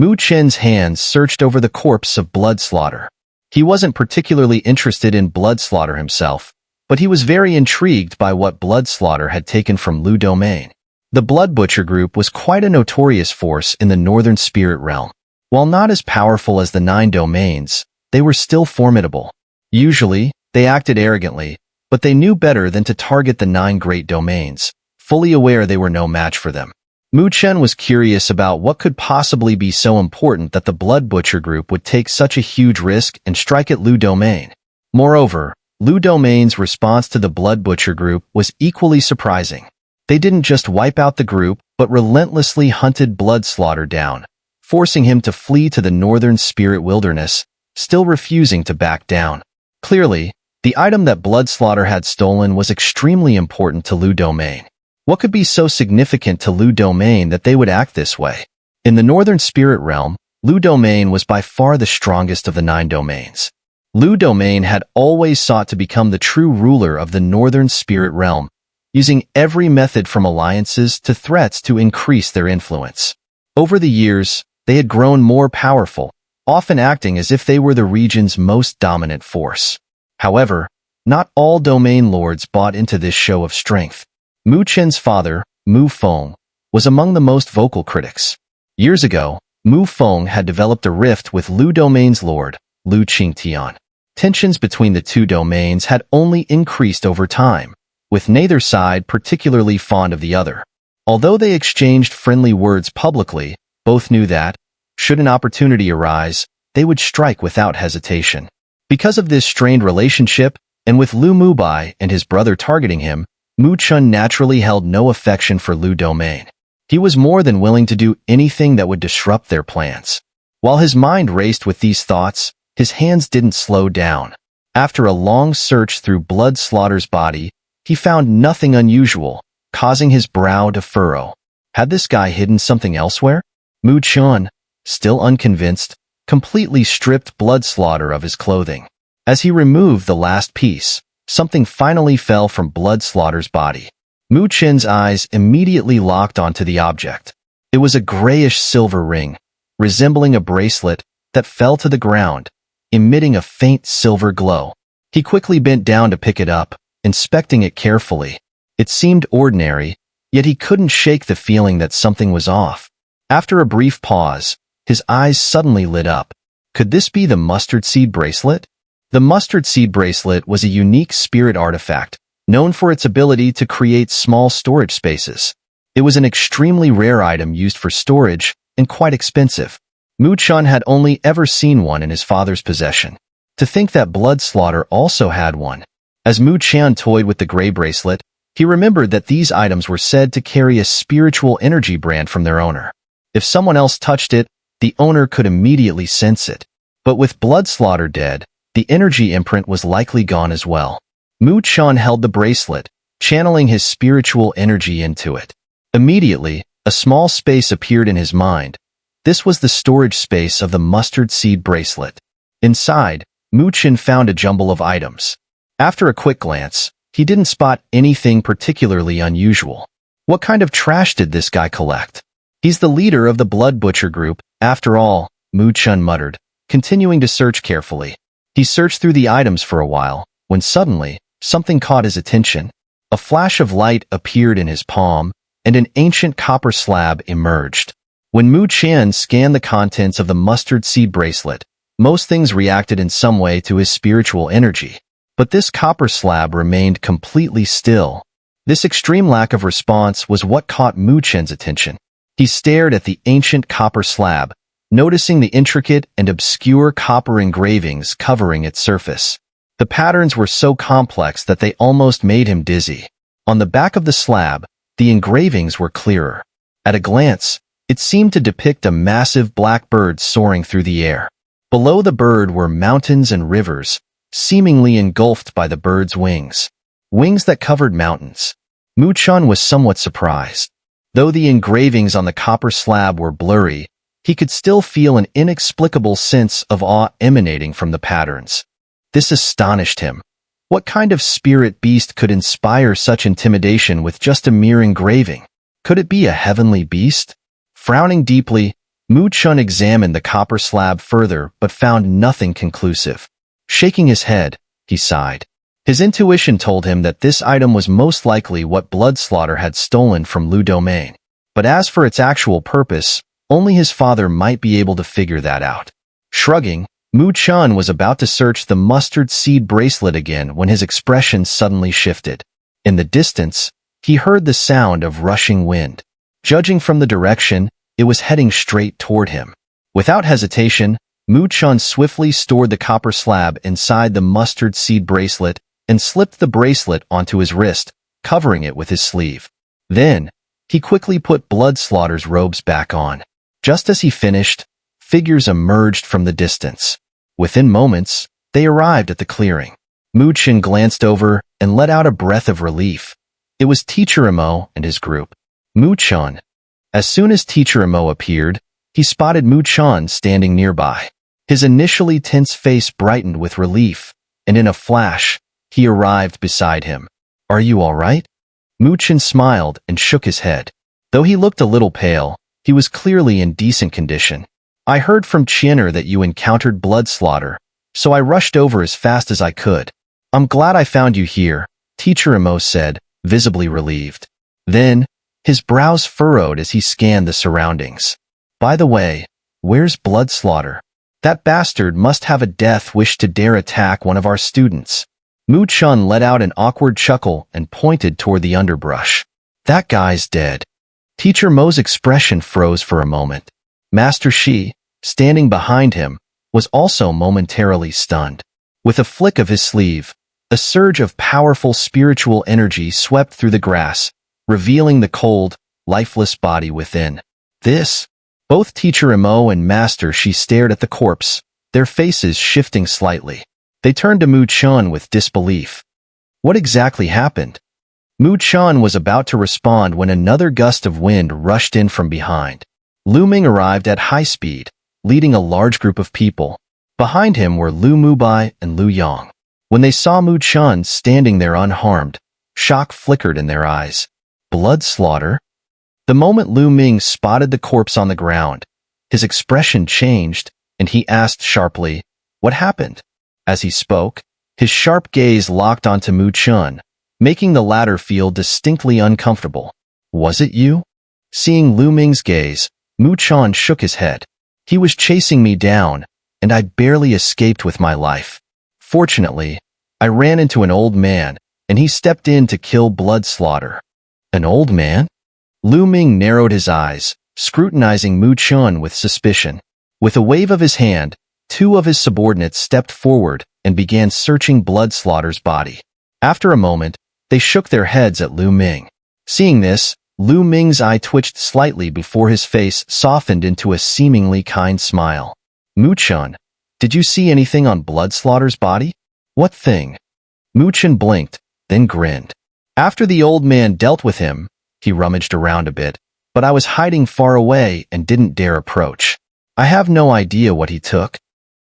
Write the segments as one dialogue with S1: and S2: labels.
S1: Mu Chen's hands searched over the corpse of blood slaughter. He wasn't particularly interested in blood slaughter himself, but he was very intrigued by what blood slaughter had taken from Lu Domain. The Blood Butcher group was quite a notorious force in the Northern Spirit Realm. While not as powerful as the 9 domains, they were still formidable. Usually, they acted arrogantly, but they knew better than to target the 9 great domains, fully aware they were no match for them. Mu Chen was curious about what could possibly be so important that the Blood Butcher group would take such a huge risk and strike at Lu Domain. Moreover, Lu Domain's response to the Blood Butcher group was equally surprising. They didn't just wipe out the group, but relentlessly hunted Blood Slaughter down, forcing him to flee to the Northern Spirit Wilderness, still refusing to back down. Clearly, the item that Blood Slaughter had stolen was extremely important to Lu Domain. What could be so significant to Lu Domain that they would act this way? In the Northern Spirit Realm, Lu Domain was by far the strongest of the 9 domains. Lu Domain had always sought to become the true ruler of the Northern Spirit Realm, using every method from alliances to threats to increase their influence. Over the years, they had grown more powerful, often acting as if they were the region's most dominant force. However, not all domain lords bought into this show of strength. Mu Chen's father, Mu Feng, was among the most vocal critics. Years ago, Mu Feng had developed a rift with Lu Domain's lord, Lu Qingtian. Tensions between the 2 domains had only increased over time, with neither side particularly fond of the other. Although they exchanged friendly words publicly, both knew that, should an opportunity arise, they would strike without hesitation. Because of this strained relationship, and with Lu Mubai and his brother targeting him, Mu Chen naturally held no affection for Lu Domain. He was more than willing to do anything that would disrupt their plans. While his mind raced with these thoughts, his hands didn't slow down. After a long search through Blood Slaughter's body, he found nothing unusual, causing his brow to furrow. Had this guy hidden something elsewhere? Mu Chen, still unconvinced, completely stripped Blood Slaughter of his clothing. As he removed the last piece, something finally fell from Blood Slaughter's body. Mu Chen's eyes immediately locked onto the object. It was a grayish-silver ring, resembling a bracelet, that fell to the ground, emitting a faint silver glow. He quickly bent down to pick it up, inspecting it carefully. It seemed ordinary, yet he couldn't shake the feeling that something was off. After a brief pause, his eyes suddenly lit up. Could this be the mustard seed bracelet? The mustard seed bracelet was a unique spirit artifact, known for its ability to create small storage spaces. It was an extremely rare item used for storage and quite expensive. Mu Chen had only ever seen one in his father's possession. To think that Blood Slaughter also had one. As Mu Chen toyed with the gray bracelet, he remembered that these items were said to carry a spiritual energy brand from their owner. If someone else touched it, the owner could immediately sense it. But with Blood Slaughter dead, the energy imprint was likely gone as well. Mu Chen held the bracelet, channeling his spiritual energy into it. Immediately, a small space appeared in his mind. This was the storage space of the mustard seed bracelet. Inside, Mu Chen found a jumble of items. After a quick glance, he didn't spot anything particularly unusual. What kind of trash did this guy collect? He's the leader of the Blood Butcher group, after all, Mu Chen muttered, continuing to search carefully. He searched through the items for a while, when suddenly, something caught his attention. A flash of light appeared in his palm, and an ancient copper slab emerged. When Mu Chen scanned the contents of the mustard seed bracelet, most things reacted in some way to his spiritual energy. But this copper slab remained completely still. This extreme lack of response was what caught Mu Chen's attention. He stared at the ancient copper slab, noticing the intricate and obscure copper engravings covering its surface. The patterns were so complex that they almost made him dizzy. On the back of the slab, the engravings were clearer. At a glance, it seemed to depict a massive black bird soaring through the air. Below the bird were mountains and rivers, seemingly engulfed by the bird's wings. Wings that covered mountains. Mu Chen was somewhat surprised. Though the engravings on the copper slab were blurry, he could still feel an inexplicable sense of awe emanating from the patterns. This astonished him. What kind of spirit beast could inspire such intimidation with just a mere engraving? Could it be a heavenly beast? Frowning deeply, Mu Chun examined the copper slab further but found nothing conclusive. Shaking his head, he sighed. His intuition told him that this item was most likely what Bloodslaughter had stolen from Lu Domain. But as for its actual purpose, only his father might be able to figure that out. Shrugging, Mu Chun was about to search the mustard seed bracelet again when his expression suddenly shifted. In the distance, he heard the sound of rushing wind. Judging from the direction, it was heading straight toward him. Without hesitation, Mu Chun swiftly stored the copper slab inside the mustard seed bracelet and slipped the bracelet onto his wrist, covering it with his sleeve. Then, he quickly put Bloodslaughter's robes back on. Just as he finished, figures emerged from the distance. Within moments, they arrived at the clearing. Mu Chun glanced over and let out a breath of relief. It was Teacher Imo and his group. Mu Chun. As soon as Teacher Imo appeared, he spotted Mu Chun standing nearby. His initially tense face brightened with relief, and in a flash, he arrived beside him. "Are you all right?" Mu Chun smiled and shook his head. Though he looked a little pale, he was clearly in decent condition. "I heard from Xun'er that you encountered Bloodslaughter, so I rushed over as fast as I could. I'm glad I found you here," Teacher Imo said, visibly relieved. Then, his brows furrowed as he scanned the surroundings. "By the way, where's Bloodslaughter? That bastard must have a death wish to dare attack one of our students." Mu Chun let out an awkward chuckle and pointed toward the underbrush. "That guy's dead." Teacher Mo's expression froze for a moment. Master Shi, standing behind him, was also momentarily stunned. With a flick of his sleeve, a surge of powerful spiritual energy swept through the grass, revealing the cold, lifeless body within. This? Both Teacher Imo and Master Shi stared at the corpse, their faces shifting slightly. They turned to Mu Chun with disbelief. What exactly happened? Mu Chun was about to respond when another gust of wind rushed in from behind. Lu Ming arrived at high speed, leading a large group of people. Behind him were Lu Mubai and Lu Yang. When they saw Mu Chun standing there unharmed, shock flickered in their eyes. Bloodslaughter? The moment Lu Ming spotted the corpse on the ground, his expression changed, and he asked sharply, "What happened?" As he spoke, his sharp gaze locked onto Mu Chun, making the latter feel distinctly uncomfortable. "Was it you?" Seeing Lu Ming's gaze, Mu Chun shook his head. "He was chasing me down, and I barely escaped with my life. Fortunately, I ran into an old man, and he stepped in to kill Bloodslaughter." "An old man?" Lu Ming narrowed his eyes, scrutinizing Mu Chun with suspicion. With a wave of his hand, two of his subordinates stepped forward and began searching Bloodslaughter's body. After a moment, they shook their heads at Lu Ming. Seeing this, Lu Ming's eye twitched slightly before his face softened into a seemingly kind smile. "Mu Chun, did you see anything on Bloodslaughter's body?" "What thing?" Mu Chun blinked, then grinned. "After the old man dealt with him, he rummaged around a bit, but I was hiding far away and didn't dare approach. I have no idea what he took."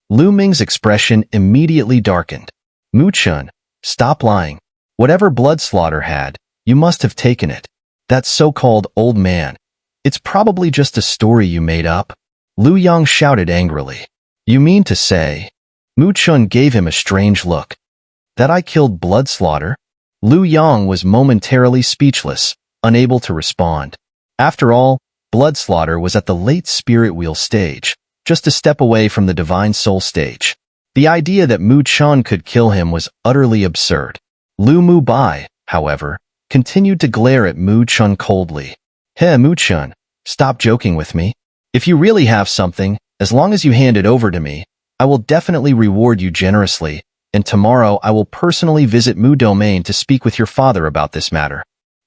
S1: Lu Ming's expression immediately darkened. "Mu Chun, stop lying. Whatever Bloodslaughter had, you must have taken it. That so-called old man. It's probably just a story you made up." Lu Yang shouted angrily. "You mean to say?" Mu Chun gave him a strange look. "That I killed Bloodslaughter?" Lu Yang was momentarily speechless, unable to respond. After all, Bloodslaughter was at the late spirit wheel stage, just a step away from the divine soul stage. The idea that Mu Chun could kill him was utterly absurd. Lu Mubai, however, continued to glare at Mu Chun coldly. "Hey, Mu Chun, stop joking with me. If you really have something, as long as you hand it over to me, I will definitely reward you generously, and tomorrow I will personally visit Mu Domain to speak with your father about this matter."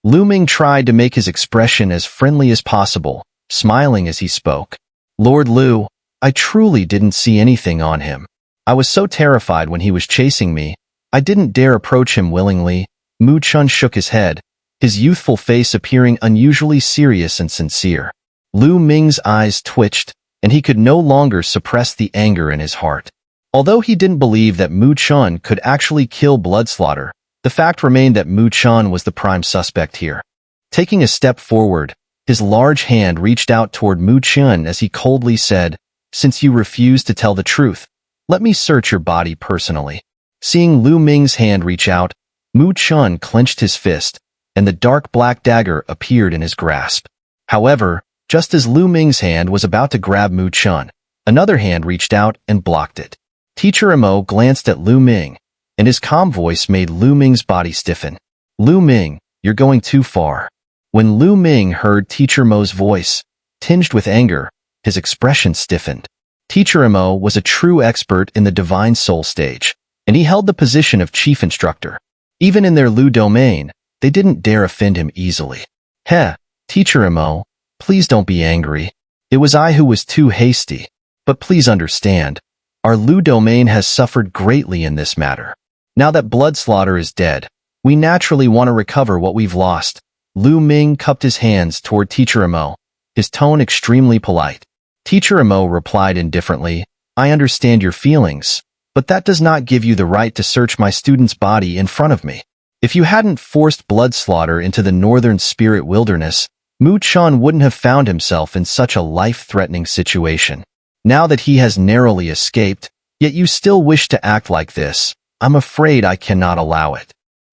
S1: Lu Ming tried to make his expression as friendly as possible, smiling as he spoke. "Lord Lu, I truly didn't see anything on him. I was so terrified when he was chasing me, I didn't dare approach him willingly." Mu Chun shook his head, his youthful face appearing unusually serious and sincere. Lu Ming's eyes twitched, and he could no longer suppress the anger in his heart. Although he didn't believe that Mu Chun could actually kill Bloodslaughter, the fact remained that Mu Chun was the prime suspect here. Taking a step forward, His large hand reached out toward Mu Chen as he coldly said, "Since you refuse to tell the truth, let me search your body personally." Seeing Lu Ming's hand reach out, Mu Chen clenched his fist, and the dark black dagger appeared in his grasp. However, just as Lu Ming's hand was about to grab Mu Chen, another hand reached out and blocked it. Teacher Mo glanced at Lu Ming, and his calm voice made Lu Ming's body stiffen. "Lu Ming, you're going too far." When Lu Ming heard Teacher Mo's voice, tinged with anger, his expression stiffened. Teacher Mo was a true expert in the Divine Soul stage, and he held the position of chief instructor. Even in their Lu domain, they didn't dare offend him easily. "Heh, Teacher Mo, please don't be angry. It was I who was too hasty. But please understand, our Lu domain has suffered greatly in this matter. Now that Blood Slaughter is dead, we naturally want to recover what we've lost." Lu Ming cupped his hands toward Teacher Mo, his tone extremely polite. Teacher Mo replied indifferently, "I understand your feelings, but that does not give you the right to search my student's body in front of me. If you hadn't forced Blood Slaughter into the Northern Spirit Wilderness, Mu Chen wouldn't have found himself in such a life-threatening situation. Now that he has narrowly escaped, yet you still wish to act like this, I'm afraid I cannot allow it."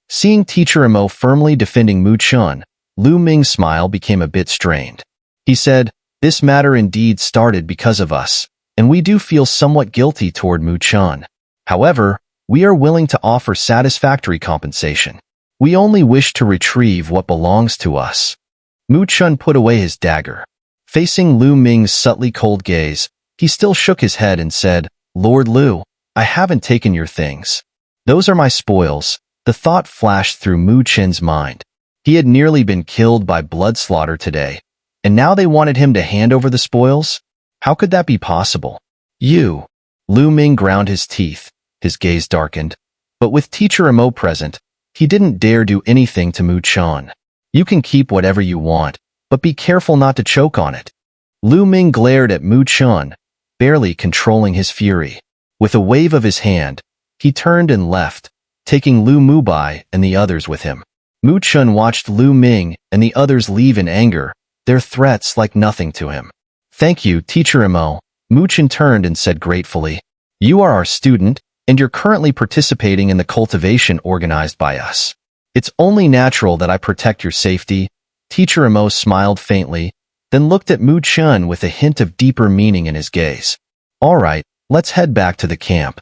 S1: Seeing Teacher Mo firmly defending Mu Chen, Lu Ming's smile became a bit strained. He said, "This matter indeed started because of us, and we do feel somewhat guilty toward Mu Chen. However, we are willing to offer satisfactory compensation. We only wish to retrieve what belongs to us." Mu Chen put away his dagger. Facing Lu Ming's subtly cold gaze, he still shook his head and said, "Lord Lu, I haven't taken your things. Those are my spoils." The thought flashed through Mu Chen's mind. He had nearly been killed by Blood Slaughter today, and now they wanted him to hand over the spoils? How could that be possible? "You." Lu Ming ground his teeth, his gaze darkened. But with Teacher Mo present, he didn't dare do anything to Mu Chen. "You can keep whatever you want, but be careful not to choke on it." Lu Ming glared at Mu Chen, barely controlling his fury. With a wave of his hand, he turned and left, taking Lu Mubai and the others with him. Mu Chen watched Lu Ming and the others leave in anger, their threats like nothing to him. "Thank you, Teacher Mo." Mu Chen turned and said gratefully, "You are our student, and you're currently participating in the cultivation organized by us. It's only natural that I protect your safety." Teacher Mo smiled faintly, then looked at Mu Chen with a hint of deeper meaning in his gaze. "All right, let's head back to the camp."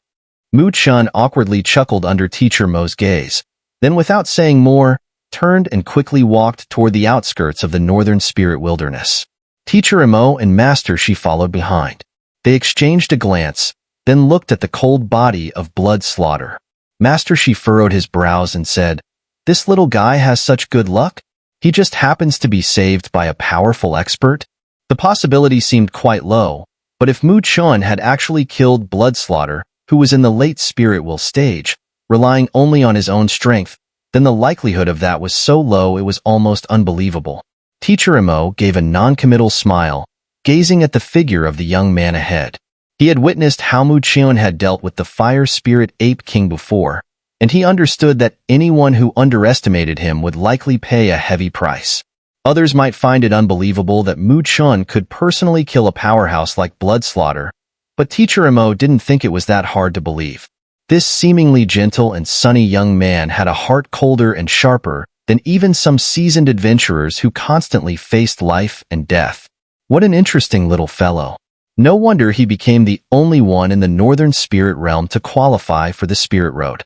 S1: Mu Chen awkwardly chuckled under Teacher Mo's gaze, then without saying more, turned and quickly walked toward the outskirts of the Northern Spirit Wilderness. Teacher Mo and Master Shi followed behind. They exchanged a glance, then looked at the cold body of Blood Slaughter. Master Shi furrowed his brows and said, "This little guy has such good luck? He just happens to be saved by a powerful expert?" The possibility seemed quite low, but if Mu Chen had actually killed Blood Slaughter, who was in the late Spirit Will stage, relying only on his own strength, then the likelihood of that was so low it was almost unbelievable. Teacher Mo gave a non-committal smile, gazing at the figure of the young man ahead. He had witnessed how Mu Chen had dealt with the Fire Spirit Ape King before, and he understood that anyone who underestimated him would likely pay a heavy price. Others might find it unbelievable that Mu Chen could personally kill a powerhouse like Blood Slaughter, but Teacher Mo didn't think it was that hard to believe. This seemingly gentle and sunny young man had a heart colder and sharper than even some seasoned adventurers who constantly faced life and death. What an interesting little fellow. No wonder he became the only one in the Northern Spirit Realm to qualify for the Spirit Road.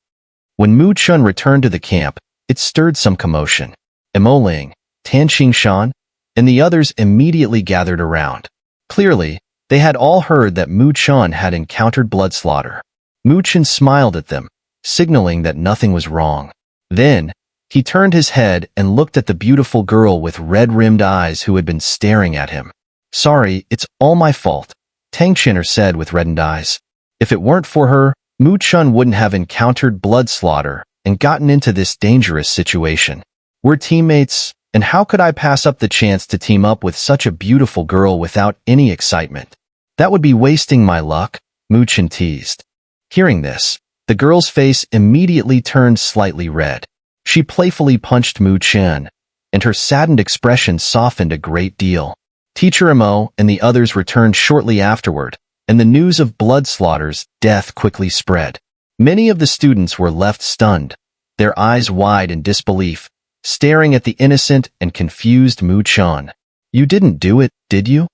S1: When Mu Chen returned to the camp, it stirred some commotion. Emoling, Tan Qingshan, and the others immediately gathered around. Clearly, they had all heard that Mu Chen had encountered Blood Slaughter. Mu Chen smiled at them, signaling that nothing was wrong. Then, he turned his head and looked at the beautiful girl with red-rimmed eyes who had been staring at him. "Sorry, it's all my fault," Tang Xun'er said with reddened eyes. If it weren't for her, Mu Chen wouldn't have encountered Blood Slaughter and gotten into this dangerous situation. We're teammates, and how could I pass up the chance to team up with such a beautiful girl without any excitement? That would be wasting my luck, Mu Chen teased. Hearing this, the girl's face immediately turned slightly red. She playfully punched Mu Chen, and her saddened expression softened a great deal. Teacher Mo and the others returned shortly afterward, and the news of Blood Slaughter's death quickly spread. Many of the students were left stunned, their eyes wide in disbelief, staring at the innocent and confused Mu Chen. "You didn't do it, did you?"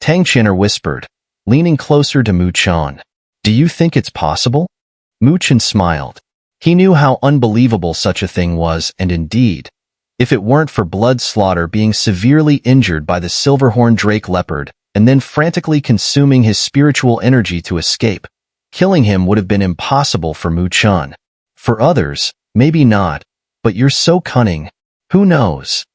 S1: Xun'er whispered, leaning closer to Mu Chen. "Do you think it's possible?" Mu Chen smiled. He knew how unbelievable such a thing was, and indeed, if it weren't for Blood Slaughter being severely injured by the silverhorn drake leopard and then frantically consuming his spiritual energy to escape, killing him would have been impossible for Mu Chen. For others, maybe not, but you're so cunning. Who knows?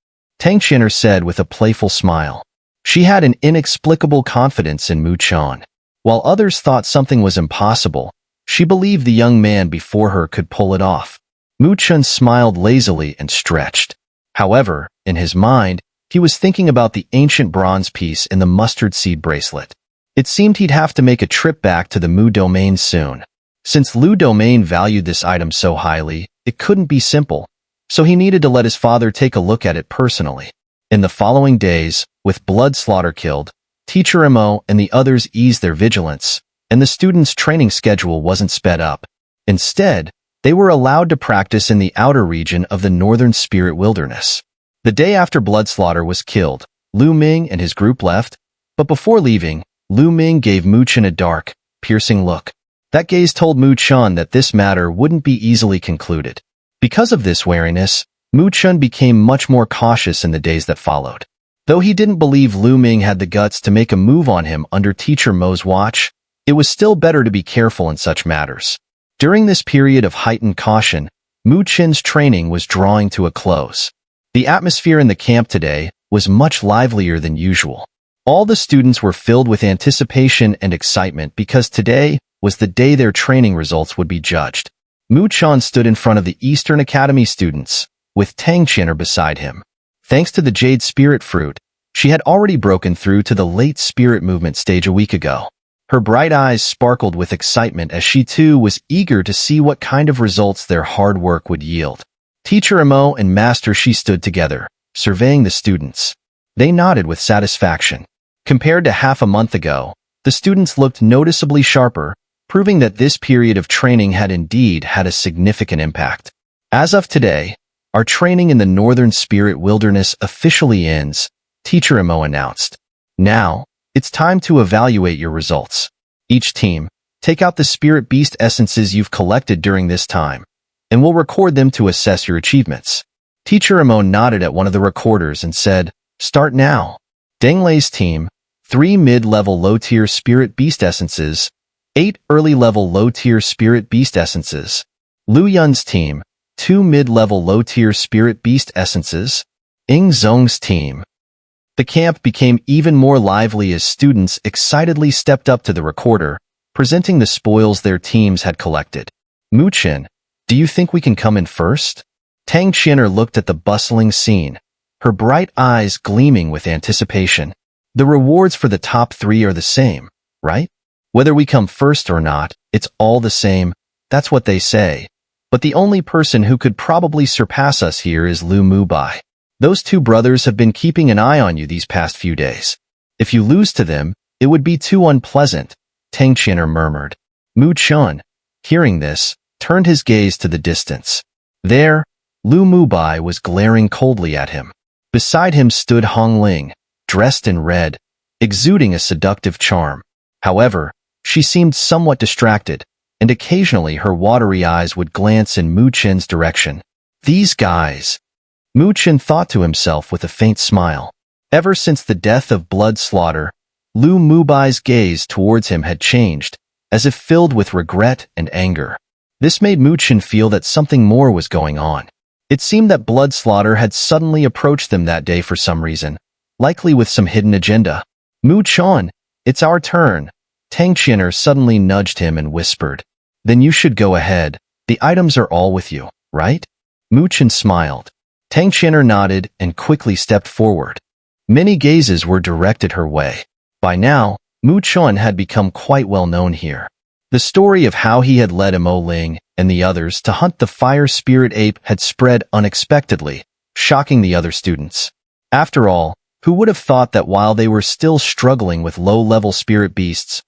S1: Xun'er said with a playful smile. She had an inexplicable confidence in Mu Chen. While others thought something was impossible, she believed the young man before her could pull it off. Mu Chen smiled lazily and stretched. However, in his mind, he was thinking about the ancient bronze piece in the mustard seed bracelet. It seemed he'd have to make a trip back to the Mu domain soon. Since Lu domain valued this item so highly, it couldn't be simple, so he needed to let his father take a look at it personally. In the following days, with Blood Slaughter killed, Teacher Mo and the others eased their vigilance, and the students' training schedule wasn't sped up. Instead, they were allowed to practice in the outer region of the Northern Spirit Wilderness. The day after Blood Slaughter was killed, Lu Ming and his group left, but before leaving, Lu Ming gave Mu Chen a dark, piercing look. That gaze told Mu Chen that this matter wouldn't be easily concluded. Because of this wariness, Mu Chen became much more cautious in the days that followed. Though he didn't believe Lu Ming had the guts to make a move on him under Teacher Mo's watch, it was still better to be careful in such matters. During this period of heightened caution, Mu Chen's training was drawing to a close. The atmosphere in the camp today was much livelier than usual. All the students were filled with anticipation and excitement because today was the day their training results would be judged. Mu Chen stood in front of the Eastern Academy students, with Xun'er beside him. Thanks to the Jade Spirit Fruit, she had already broken through to the late spirit movement stage a week ago. Her bright eyes sparkled with excitement as she too was eager to see what kind of results their hard work would yield. Teacher Mo and Master Shi stood together, surveying the students. They nodded with satisfaction. Compared to half a month ago, the students looked noticeably sharper, proving that this period of training had indeed had a significant impact. As of today, our training in the Northern Spirit Wilderness officially ends, Teacher Mo announced. Now, it's time to evaluate your results. Each team, take out the spirit beast essences you've collected during this time, and we'll record them to assess your achievements. Teacher Mo nodded at one of the recorders and said, "Start now." Deng Lei's team, 3 mid-level low-tier spirit beast essences, 8 early-level low-tier spirit beast essences. Lu Yun's team, 2 mid-level low-tier spirit beast essences. Ying Zhong's team. The camp became even more lively as students excitedly stepped up to the recorder, presenting the spoils their teams had collected. Mu Chen, do you think we can come in first? Xun'er looked at the bustling scene, her bright eyes gleaming with anticipation. The rewards for the top 3 are the same, right? Whether we come first or not, it's all the same, that's what they say. But the only person who could probably surpass us here is Lu Mubai. Those 2 brothers have been keeping an eye on you these past few days. If you lose to them, it would be too unpleasant, Xun'er murmured. Mu Chen, hearing this, turned his gaze to the distance. There, Lu Mubai was glaring coldly at him. Beside him stood Hong Ling, dressed in red, exuding a seductive charm. However, she seemed somewhat distracted, and occasionally her watery eyes would glance in Mu Chen's direction. These guys. Mu Chen thought to himself with a faint smile. Ever since the death of Blood Slaughter, Lu Mubai's gaze towards him had changed, as if filled with regret and anger. This made Mu Chen feel that something more was going on. It seemed that Blood Slaughter had suddenly approached them that day for some reason, likely with some hidden agenda. Mu Chen, it's our turn. Xun'er suddenly nudged him and whispered. Then you should go ahead. The items are all with you, right? Mu Chen smiled. Xun'er nodded and quickly stepped forward. Many gazes were directed her way. By now, Mu Chen had become quite well known here. The story of how he had led Mo Ling and the others to hunt the fire spirit ape had spread unexpectedly, shocking the other students. After all, who would have thought that while they were still struggling with low-level spirit beasts,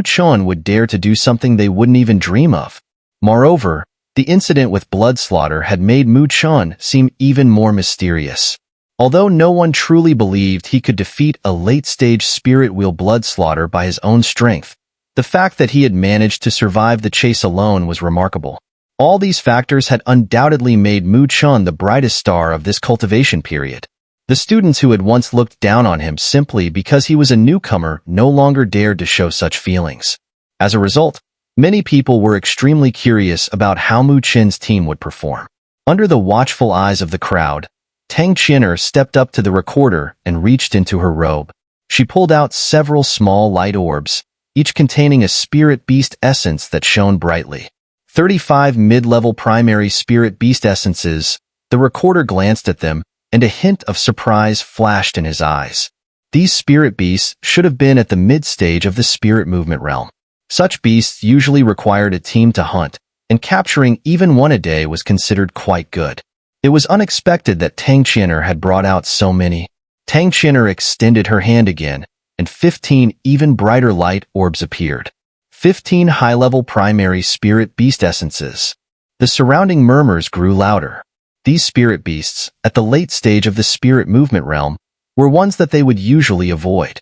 S1: Chen would dare to do something they wouldn't even dream of? Moreover, the incident with blood slaughter had made Chen seem even more mysterious. Although no one truly believed he could defeat a late-stage spirit wheel blood slaughter by his own strength, the fact that he had managed to survive the chase alone was remarkable. All these factors had undoubtedly made Chen the brightest star of this cultivation period. The students who had once looked down on him simply because he was a newcomer no longer dared to show such feelings. As a result, many people were extremely curious about how Chen's team would perform. Under the watchful eyes of the crowd, Xun'er stepped up to the recorder and reached into her robe. She pulled out several small light orbs, each containing a spirit beast essence that shone brightly. 35 mid-level primary spirit beast essences. The recorder glanced at them, and a hint of surprise flashed in his eyes. These spirit beasts should have been at the mid-stage of the spirit movement realm. Such beasts usually required a team to hunt, and capturing even one a day was considered quite good. It was unexpected that Xun'er had brought out so many. Xun'er extended her hand again, and 15 even brighter light orbs appeared. 15 high-level primary spirit beast essences. The surrounding murmurs grew louder. These spirit beasts, at the late stage of the spirit movement realm, were ones that they would usually avoid.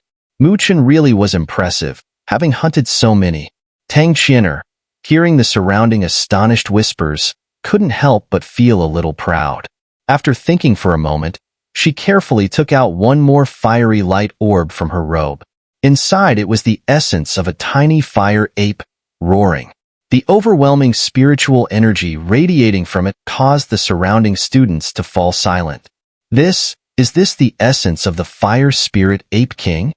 S1: Chen really was impressive, having hunted so many. Xun'er, hearing the surrounding astonished whispers, couldn't help but feel a little proud. After thinking for a moment, she carefully took out one more fiery light orb from her robe. Inside it was the essence of a tiny fire ape, roaring. The overwhelming spiritual energy radiating from it caused the surrounding students to fall silent. Is this the essence of the fire spirit ape king?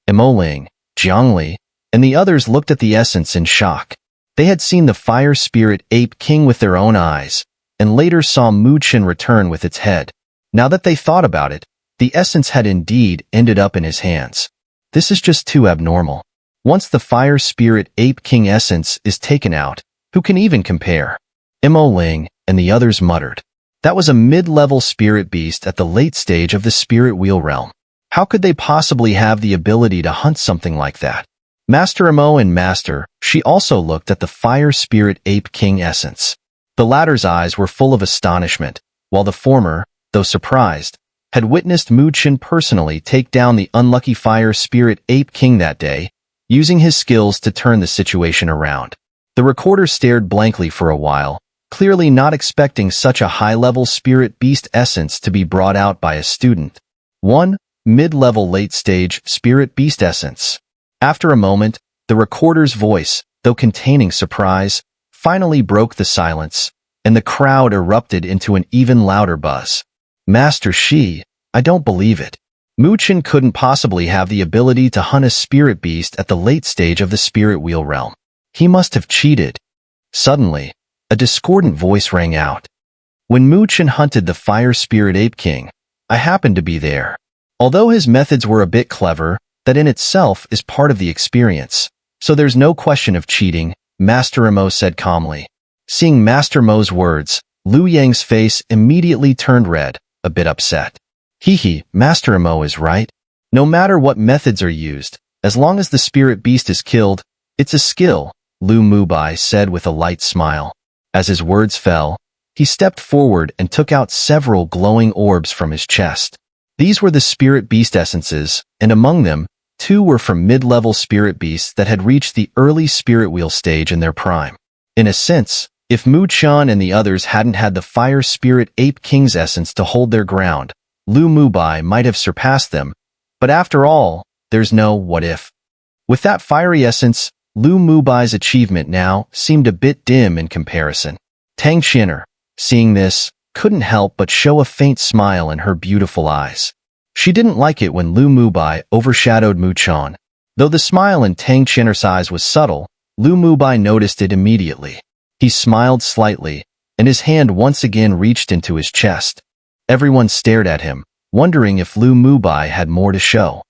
S1: Emoling, Jiangli, and the others looked at the essence in shock. They had seen the fire spirit ape king with their own eyes, and later saw Chen return with its head. Now that they thought about it, the essence had indeed ended up in his hands. This is just too abnormal. Once the fire spirit ape king essence is taken out, who can even compare? Emoling and the others muttered. That was a mid-level spirit beast at the late stage of the spirit wheel realm. How could they possibly have the ability to hunt something like that? Master Emo and Master, she also looked at the fire spirit ape king essence. The latter's eyes were full of astonishment, while the former, though surprised, had witnessed Chen personally take down the unlucky fire spirit ape king that day, using his skills to turn the situation around. The recorder stared blankly for a while, clearly not expecting such a high-level spirit beast essence to be brought out by a student. 1. Mid-level late-stage spirit beast essence. After a moment, the recorder's voice, though containing surprise, finally broke the silence, and the crowd erupted into an even louder buzz. Master Shi, I don't believe it. Chen couldn't possibly have the ability to hunt a spirit beast at the late stage of the spirit wheel realm. He must have cheated. Suddenly, a discordant voice rang out. When Chen hunted the fire spirit ape king, I happened to be there. Although his methods were a bit clever, that in itself is part of the experience. So there's no question of cheating, Master Emo said calmly. Seeing Master Mo's words, Liu Yang's face immediately turned red, a bit upset. Master Emo is right. No matter what methods are used, as long as the spirit beast is killed, it's a skill, Lu Mubai said with a light smile. As his words fell, he stepped forward and took out several glowing orbs from his chest. These were the spirit beast essences, and among them, 2 were from mid-level spirit beasts that had reached the early spirit wheel stage in their prime. In a sense, if Chen and the others hadn't had the fire spirit ape king's essence to hold their ground, Lu Mubai might have surpassed them, but after all, there's no what if. With that fiery essence, Lu Mubai's achievement now seemed a bit dim in comparison. Xun'er, seeing this, couldn't help but show a faint smile in her beautiful eyes. She didn't like it when Lu Mubai overshadowed Chen. Though the smile in Xun'er's eyes was subtle, Lu Mubai noticed it immediately. He smiled slightly, and his hand once again reached into his chest. Everyone stared at him, wondering if Lu Mubai had more to show.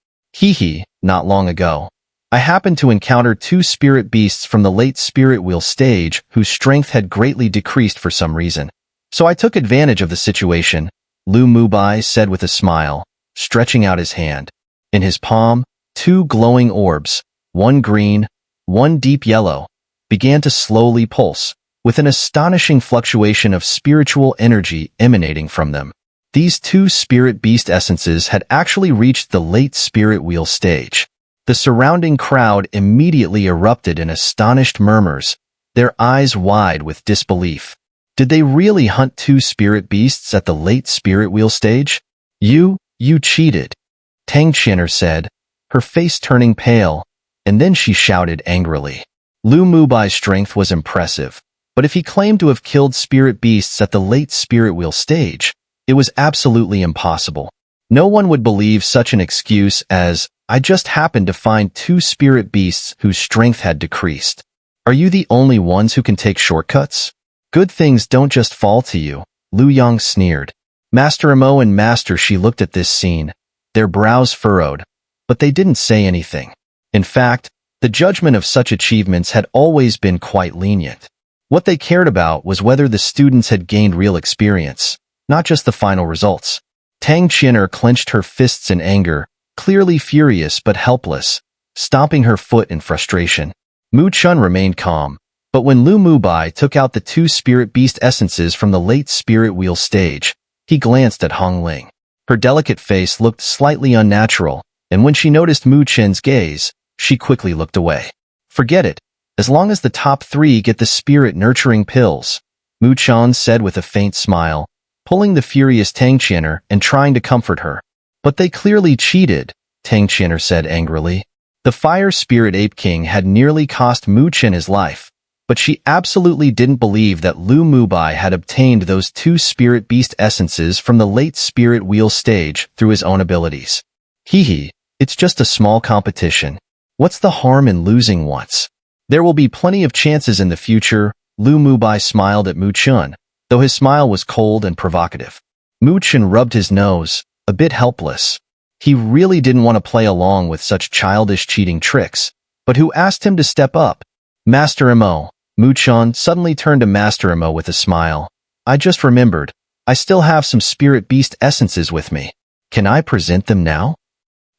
S1: Not long ago, I happened to encounter 2 spirit beasts from the late spirit wheel stage whose strength had greatly decreased for some reason. So I took advantage of the situation, Lu Mubai said with a smile, stretching out his hand. In his palm, two glowing orbs, one green, one deep yellow, began to slowly pulse, with an astonishing fluctuation of spiritual energy emanating from them. These two spirit beast essences had actually reached the late spirit wheel stage. The surrounding crowd immediately erupted in astonished murmurs, their eyes wide with disbelief. Did they really hunt two spirit beasts at the late spirit wheel stage? You cheated, Xun'er said, her face turning pale, and then she shouted angrily. Lu Mubai's strength was impressive, but if he claimed to have killed spirit beasts at the late spirit wheel stage, it was absolutely impossible. No one would believe such an excuse as, I just happened to find two spirit beasts whose strength had decreased. Are you the only ones who can take shortcuts? Good things don't just fall to you, Lu Yang sneered. Master Amo and Master Shi looked at this scene, their brows furrowed, but they didn't say anything. In fact, the judgment of such achievements had always been quite lenient. What they cared about was whether the students had gained real experience, not just the final results. Xun'er clenched her fists in anger, clearly furious but helpless, stomping her foot in frustration. Chen remained calm, but when Lu Mubai took out the two spirit beast essences from the late spirit wheel stage, he glanced at Hongling. Her delicate face looked slightly unnatural, and when she noticed Chen's gaze, she quickly looked away. Forget it. As long as the top three get the spirit-nurturing pills, Chen said with a faint smile, pulling the furious Xun'er and trying to comfort her. But they clearly cheated, Xun'er said angrily. The Fire Spirit Ape King had nearly cost Chen his life, but she absolutely didn't believe that Lu Mubai had obtained those two spirit beast essences from the late spirit wheel stage through his own abilities. Hee, it's just a small competition. What's the harm in losing once? There will be plenty of chances in the future, Lu Mubai smiled at Chen, though his smile was cold and provocative. Chen rubbed his nose, a bit helpless. He really didn't want to play along with such childish cheating tricks, but who asked him to step up? Master Amo. Chen suddenly turned to Master Amo with a smile. I just remembered, I still have some spirit beast essences with me. Can I present them now?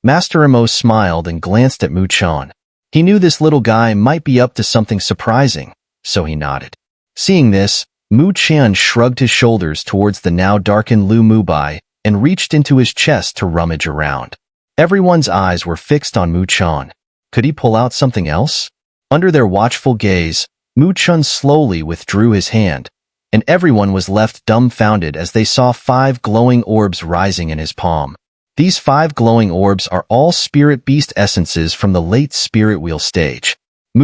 S1: Master Amo smiled and glanced at Chen. He knew this little guy might be up to something surprising, so he nodded. Seeing this, Chen shrugged his shoulders towards the now darkened Lu Mubai and reached into his chest to rummage around. Everyone's eyes were fixed on Chen. Could he pull out something else? Under their watchful gaze, Chen slowly withdrew his hand, and everyone was left dumbfounded as they saw 5 glowing orbs rising in his palm. These 5 glowing orbs are all spirit beast essences from the late spirit wheel stage.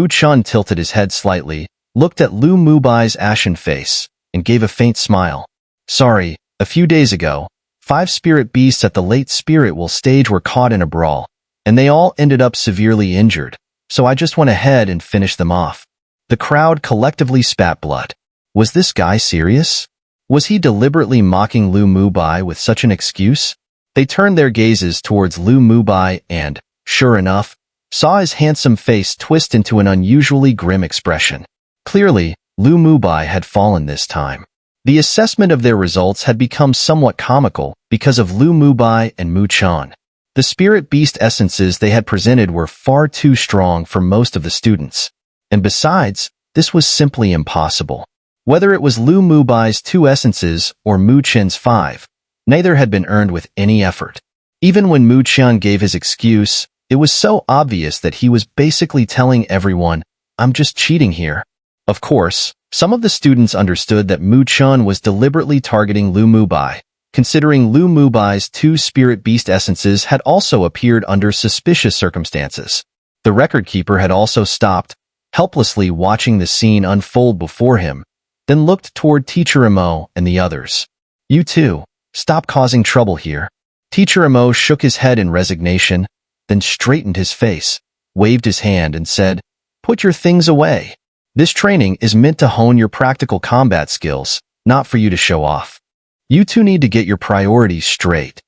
S1: Chen tilted his head slightly, looked at Lu Mubai's ashen face, and gave a faint smile. Sorry, a few days ago, 5 spirit beasts at the late spirit wheel stage were caught in a brawl, and they all ended up severely injured, so I just went ahead and finished them off. The crowd collectively spat blood. Was this guy serious? Was he deliberately mocking Lu Mubai with such an excuse? They turned their gazes towards Lu Mubai and, sure enough, saw his handsome face twist into an unusually grim expression. Clearly, Lu Mubai had fallen this time. The assessment of their results had become somewhat comical because of Lu Mubai and Chen. The spirit beast essences they had presented were far too strong for most of the students. And besides, this was simply impossible. Whether it was Lu Mubai's 2 essences or Chen's 5, neither had been earned with any effort. Even when Chen gave his excuse, it was so obvious that he was basically telling everyone, I'm just cheating here. Of course, some of the students understood that Chen was deliberately targeting Lu Mubai, considering Lu Mubai's 2 spirit beast essences had also appeared under suspicious circumstances. The record keeper had also stopped, helplessly watching the scene unfold before him, then looked toward Teacher Amo and the others. You two, stop causing trouble here. Teacher Amo shook his head in resignation, then straightened his face, waved his hand and said, Put your things away. This training is meant to hone your practical combat skills, not for you to show off. You two need to get your priorities straight.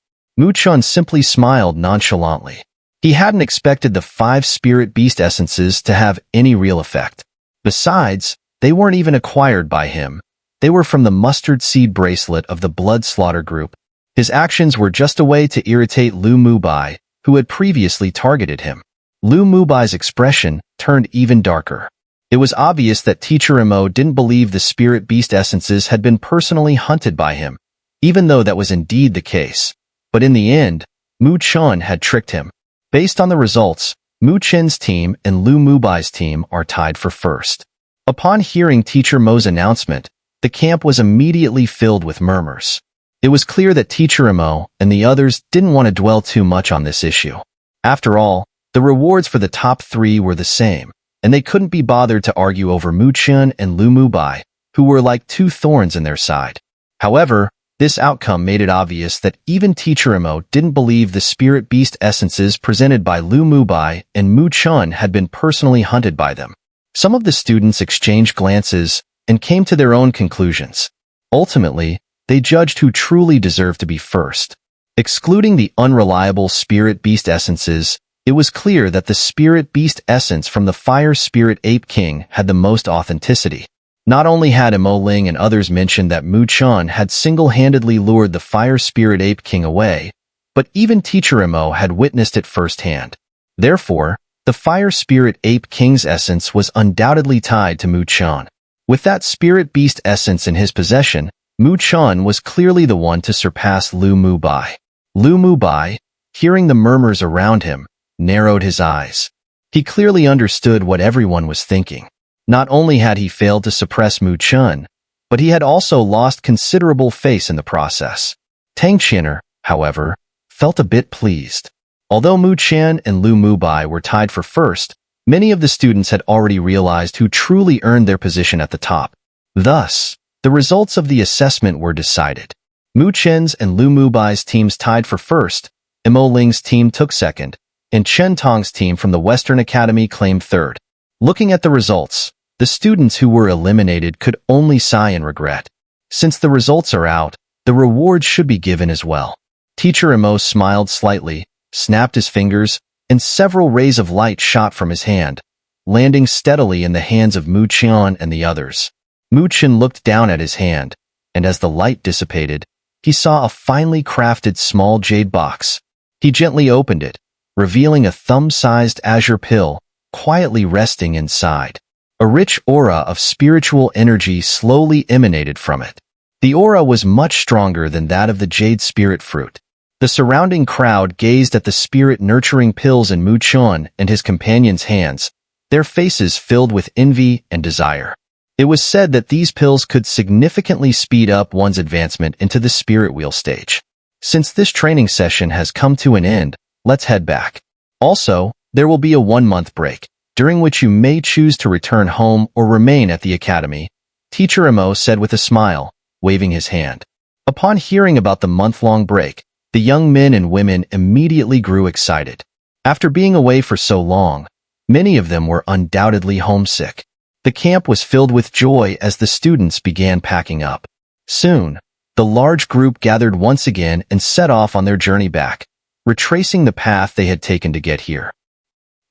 S1: Chen simply smiled nonchalantly. He hadn't expected the 5 spirit beast essences to have any real effect. Besides, they weren't even acquired by him. They were from the mustard seed bracelet of the blood slaughter group. His actions were just a way to irritate Lu Mubai, who had previously targeted him. Lu Mubai's expression turned even darker. It was obvious that Teacher Mo didn't believe the spirit beast essences had been personally hunted by him, even though that was indeed the case. But in the end, Mu Chen had tricked him. Based on the results, Mu Chen's team and Lu Mubai's team are tied for first. Upon hearing Teacher Mo's announcement, the camp was immediately filled with murmurs. It was clear that Teacher Mo and the others didn't want to dwell too much on this issue. After all, the rewards for the top 3 were the same, and they couldn't be bothered to argue over Mu Chen and Lu Mubai, who were like 2 thorns in their side. However, this outcome made it obvious that even Teacher Mo didn't believe the spirit beast essences presented by Lu Mubai and Mu Chen had been personally hunted by them. Some of the students exchanged glances and came to their own conclusions. Ultimately, they judged who truly deserved to be first. Excluding the unreliable spirit beast essences, it was clear that the spirit beast essence from the fire spirit ape king had the most authenticity. Not only had Mo Ling and others mentioned that Mu Chen had single-handedly lured the fire spirit ape king away, but even Teacher Mo had witnessed it firsthand. Therefore, the fire spirit ape king's essence was undoubtedly tied to Mu Chen. With that spirit beast essence in his possession, Mu Chen was clearly the one to surpass Lu Mubai. Lu Mubai, hearing the murmurs around him, narrowed his eyes. He clearly understood what everyone was thinking. Not only had he failed to suppress Mu Chen, but he had also lost considerable face in the process. Xun'er, however, felt a bit pleased. Although Mu Chen and Lu Mubai were tied for first, many of the students had already realized who truly earned their position at the top. Thus, the results of the assessment were decided. Mu Chen's and Lu Mubai's teams tied for first, Mo Ling's team took second, and Chen Tong's team from the Western Academy claimed third. Looking at the results, the students who were eliminated could only sigh in regret. Since the results are out, the rewards should be given as well. Teacher Mo smiled slightly, snapped his fingers, and several rays of light shot from his hand, landing steadily in the hands of Mu Chen and the others. Mu Chen looked down at his hand, and as the light dissipated, he saw a finely crafted small jade box. He gently opened it, revealing a thumb-sized azure pill, quietly resting inside. A rich aura of spiritual energy slowly emanated from it. The aura was much stronger than that of the jade spirit fruit. The surrounding crowd gazed at the spirit-nurturing pills in Mu Chen and his companion's hands, their faces filled with envy and desire. It was said that these pills could significantly speed up one's advancement into the spirit wheel stage. Since this training session has come to an end, let's head back. Also, there will be a 1-month break, during which you may choose to return home or remain at the academy, Teacher Mo said with a smile, waving his hand. Upon hearing about the month-long break, the young men and women immediately grew excited. After being away for so long, many of them were undoubtedly homesick. The camp was filled with joy as the students began packing up. Soon, the large group gathered once again and set off on their journey back, retracing the path they had taken to get here.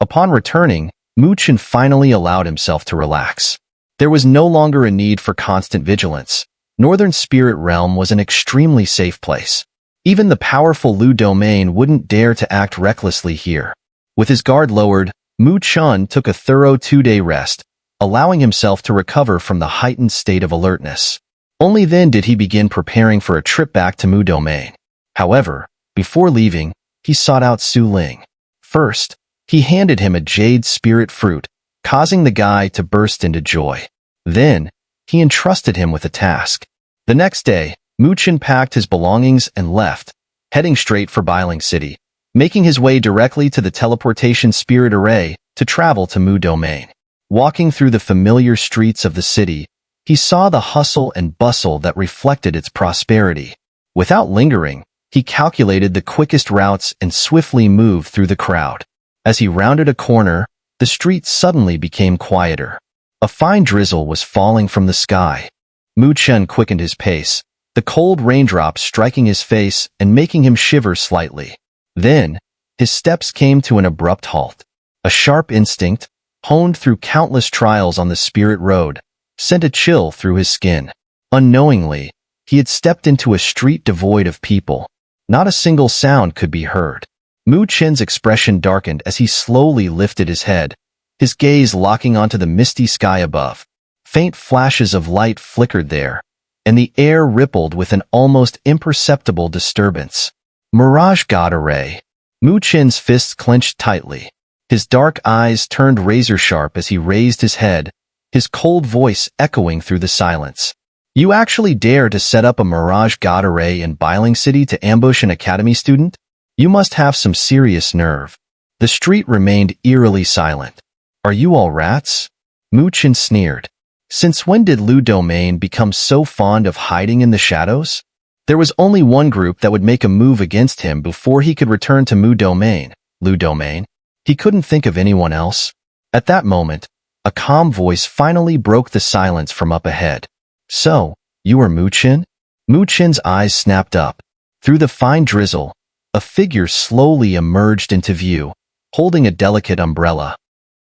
S1: Upon returning, Mu Chen finally allowed himself to relax. There was no longer a need for constant vigilance. Northern Spirit Realm was an extremely safe place. Even the powerful Lu Domain wouldn't dare to act recklessly here. With his guard lowered, Mu Chen took a thorough 2-day rest, allowing himself to recover from the heightened state of alertness. Only then did he begin preparing for a trip back to Mu Domain. However, before leaving, he sought out Su Ling. First, he handed him a jade spirit fruit, causing the guy to burst into joy. Then, he entrusted him with a task. The next day, Mu Chen packed his belongings and left, heading straight for Bailing City, making his way directly to the teleportation spirit array to travel to Mu Domain. Walking through the familiar streets of the city, he saw the hustle and bustle that reflected its prosperity. Without lingering, he calculated the quickest routes and swiftly moved through the crowd. As he rounded a corner, the street suddenly became quieter. A fine drizzle was falling from the sky. Mu Chen quickened his pace, the cold raindrops striking his face and making him shiver slightly. Then, his steps came to an abrupt halt. A sharp instinct, honed through countless trials on the spirit road, sent a chill through his skin. Unknowingly, he had stepped into a street devoid of people. Not a single sound could be heard. Mu Chen's expression darkened as he slowly lifted his head, his gaze locking onto the misty sky above. Faint flashes of light flickered there, and the air rippled with an almost imperceptible disturbance. Mirage God Array. Mu Chen's fists clenched tightly. His dark eyes turned razor-sharp as he raised his head, his cold voice echoing through the silence. You actually dare to set up a Mirage God Array in Biling City to ambush an academy student? You must have some serious nerve. The street remained eerily silent. Are you all rats? Mu Chen sneered. Since when did Lu Domain become so fond of hiding in the shadows? There was only one group that would make a move against him before he could return to Mu Domain. Lu Domain? He couldn't think of anyone else. At that moment, a calm voice finally broke the silence from up ahead. So, you are Mu Chen? Mu Chen's eyes snapped up. Through the fine drizzle, a figure slowly emerged into view, holding a delicate umbrella.